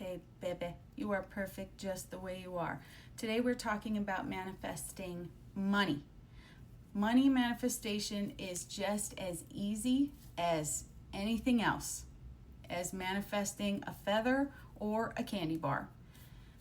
okay, baby. You are perfect just the way you are. Today we're talking about manifesting money. Money manifestation is just as easy as anything else, as manifesting a feather or a candy bar.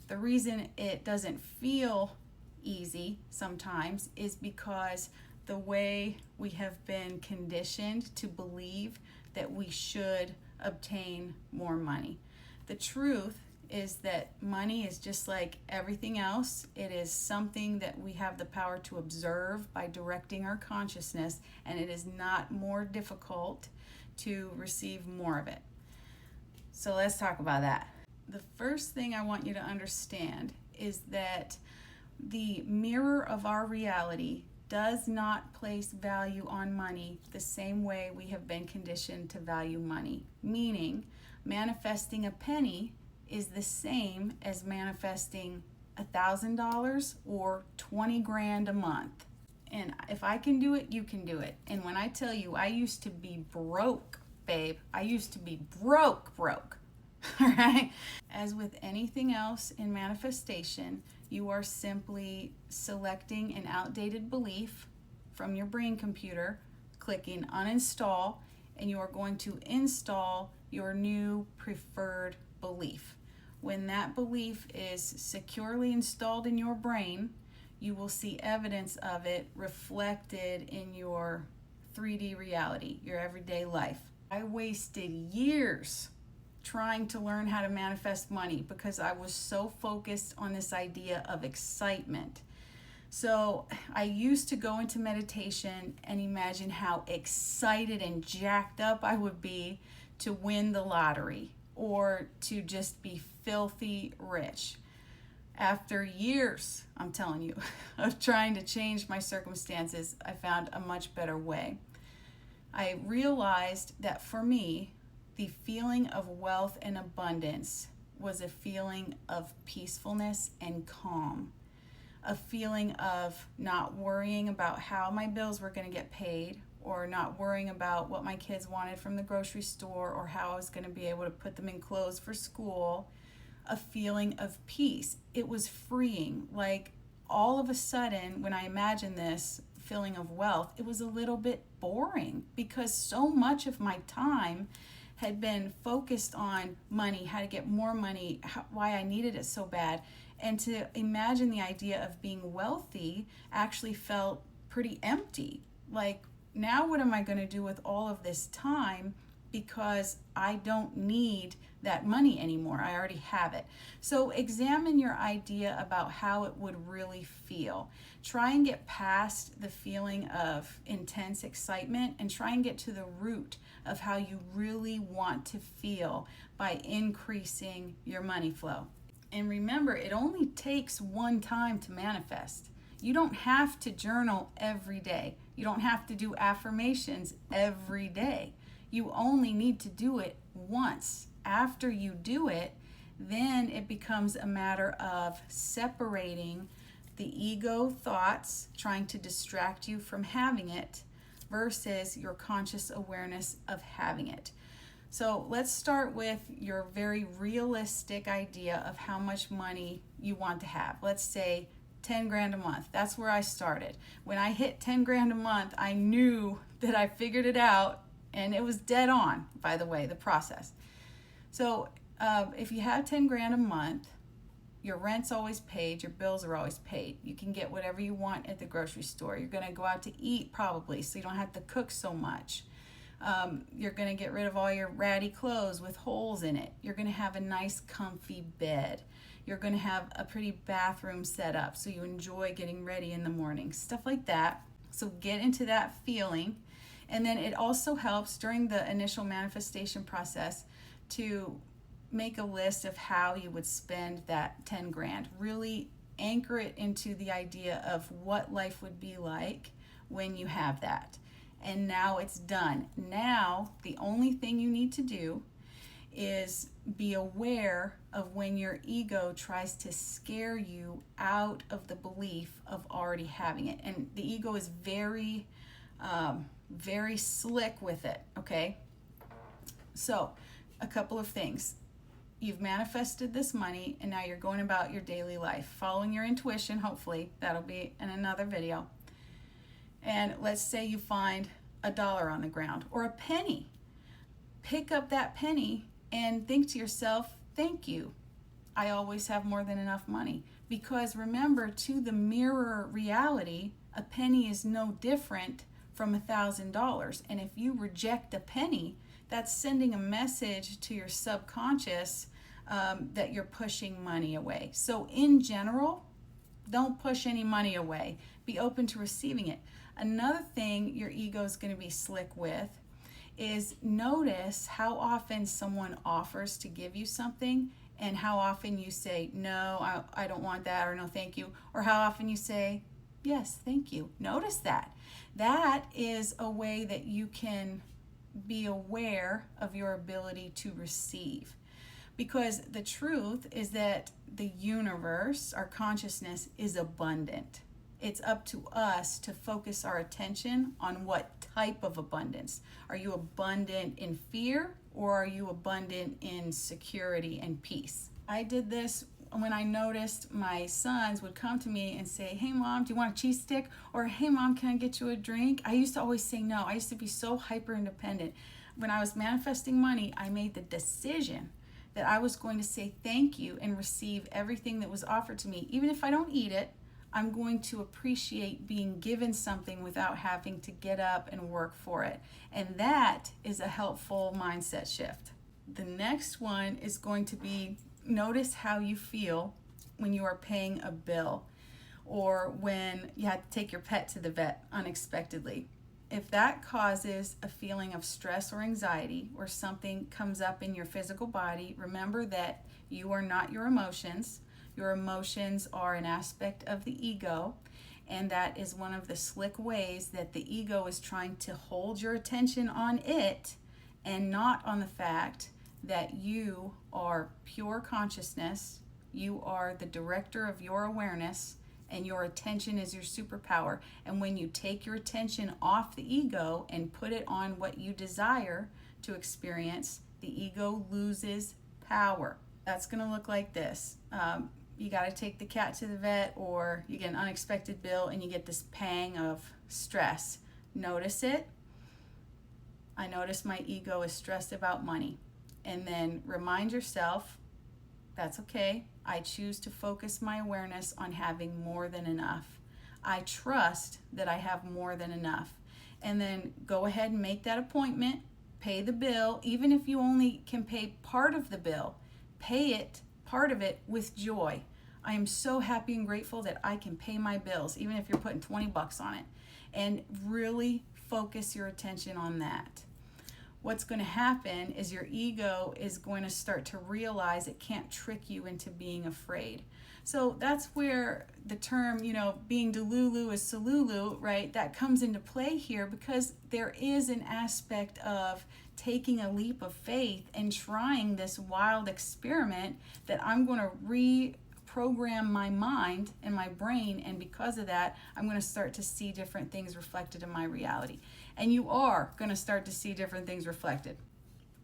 The reason it doesn't feel easy sometimes is because the way we have been conditioned to believe that we should obtain more money. The truth is that money is just like everything else. It is something that we have the power to observe by directing our consciousness, and it is not more difficult to receive more of it. So let's talk about that. The first thing I want you to understand is that the mirror of our reality does not place value on money the same way we have been conditioned to value money. Meaning, manifesting a penny is the same as manifesting $1,000 or 20 grand a month. And if I can do it, you can do it. And when I tell you, I used to be broke, babe. I used to be broke. All right? As with anything else in manifestation, you are simply selecting an outdated belief from your brain computer, clicking uninstall, and you are going to install your new preferred belief. When that belief is securely installed in your brain, you will see evidence of it reflected in your 3D reality, your everyday life. I wasted years trying to learn how to manifest money because I was so focused on this idea of excitement. So I used to go into meditation and imagine how excited and jacked up I would be to win the lottery or to just be filthy rich. After years, I'm telling you, of trying to change my circumstances, I found a much better way. I realized that for me, the feeling of wealth and abundance was a feeling of peacefulness and calm, a feeling of not worrying about how my bills were going to get paid, or not worrying about what my kids wanted from the grocery store, or how I was going to be able to put them in clothes for school, a feeling of peace. It was freeing. Like all of a sudden, when I imagined this feeling of wealth, it was a little bit boring because so much of my time had been focused on money, how to get more money, why I needed it so bad. And to imagine the idea of being wealthy actually felt pretty empty. Like, now what am I going to do with all of this time? Because I don't need that money anymore. I already have it. So examine your idea about how it would really feel. Try and get past the feeling of intense excitement and try and get to the root of how you really want to feel by increasing your money flow. And remember, it only takes one time to manifest. You don't have to journal every day. You don't have to do affirmations every day. You only need to do it once. After you do it, then it becomes a matter of separating the ego thoughts, trying to distract you from having it, versus your conscious awareness of having it. So let's start with your very realistic idea of how much money you want to have. Let's say 10 grand a month. That's where I started. When I hit 10 grand a month, I knew that I figured it out, and it was dead on, by the way, the process. So if you have 10 grand a month, your rent's always paid, your bills are always paid. You can get whatever you want at the grocery store. You're going to go out to eat probably, so you don't have to cook so much. You're going to get rid of all your ratty clothes with holes in it. You're going to have a nice comfy bed. You're going to have a pretty bathroom set up so you enjoy getting ready in the morning, stuff like that. So get into that feeling. And then it also helps during the initial manifestation process to make a list of how you would spend that 10 grand. Really anchor it into the idea of what life would be like when you have that. And now it's done. Now, the only thing you need to do is be aware of when your ego tries to scare you out of the belief of already having it. And the ego is very slick with it, okay? So, a couple of things. You've manifested this money, and now you're going about your daily life, following your intuition, hopefully. That'll be in another video. And let's say you find $1 on the ground or a penny. Pick up that penny and think to yourself, thank you. I always have more than enough money. Because remember, to the mirror reality, a penny is no different from $1,000. And if you reject a penny, that's sending a message to your subconscious that you're pushing money away. So in general, don't push any money away. Be open to receiving it. Another thing your ego is going to be slick with is notice how often someone offers to give you something and how often you say, no, I don't want that, or no, thank you, or how often you say, yes, thank you. Notice that. That is a way that you can be aware of your ability to receive. Because the truth is that the universe, our consciousness, is abundant. It's up to us to focus our attention on what type of abundance. Are you abundant in fear, or are you abundant in security and peace? I did this when I noticed my sons would come to me and say, hey mom, do you want a cheese stick? Or hey mom, can I get you a drink? I used to always say no. I used to be so hyper independent. When I was manifesting money, I made the decision that I was going to say thank you and receive everything that was offered to me. Even if I don't eat it, I'm going to appreciate being given something without having to get up and work for it. And that is a helpful mindset shift. The next one is going to be, notice how you feel when you are paying a bill or when you have to take your pet to the vet unexpectedly. If that causes a feeling of stress or anxiety, or something comes up in your physical body, remember that you are not your emotions. Your emotions are an aspect of the ego, and that is one of the slick ways that the ego is trying to hold your attention on it and not on the fact that you are pure consciousness, you are the director of your awareness, and your attention is your superpower. And when you take your attention off the ego and put it on what you desire to experience, the ego loses power. That's going to look like this. You got to take the cat to the vet, or you get an unexpected bill and you get this pang of stress. Notice it. I notice my ego is stressed about money. And then remind yourself, that's okay. I choose to focus my awareness on having more than enough. I trust that I have more than enough. And then go ahead and make that appointment, pay the bill. Even if you only can pay part of the bill, pay it, part of it, with joy. I am so happy and grateful that I can pay my bills, even if you're putting 20 bucks on it. And really focus your attention on that. What's going to happen is your ego is going to start to realize it can't trick you into being afraid. So that's where the term, being delulu is salulu, right? That comes into play here, because there is an aspect of taking a leap of faith and trying this wild experiment that I'm going to reprogram my mind and my brain, and because of that, I'm going to start to see different things reflected in my reality. And you are going to start to see different things reflected.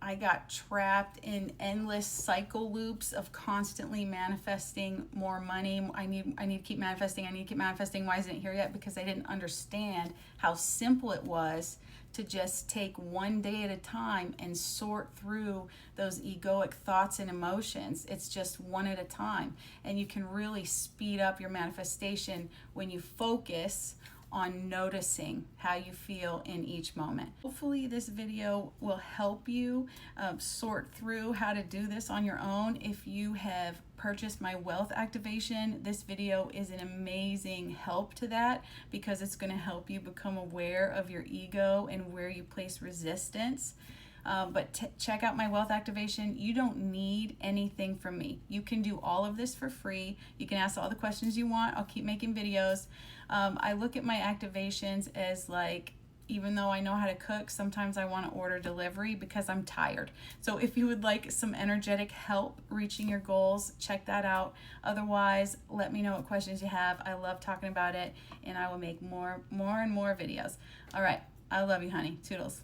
I got trapped in endless cycle loops of constantly manifesting more money. I need to keep manifesting. Why isn't it here yet? Because I didn't understand how simple it was to just take one day at a time and sort through those egoic thoughts and emotions. It's just one at a time. And you can really speed up your manifestation when you focus on noticing how you feel in each moment. Hopefully this video will help you sort through how to do this on your own. If you have purchased my wealth activation, this video is an amazing help to that, because it's going to help you become aware of your ego and where you place resistance. But check out my wealth activation. You don't need anything from me. You can do all of this for free. You can ask all the questions you want. I'll keep making videos. I look at my activations as like, even though I know how to cook, sometimes I want to order delivery because I'm tired. So if you would like some energetic help reaching your goals, check that out. Otherwise, let me know what questions you have. I love talking about it, and I will make more and more videos. All right. I love you, honey. Toodles.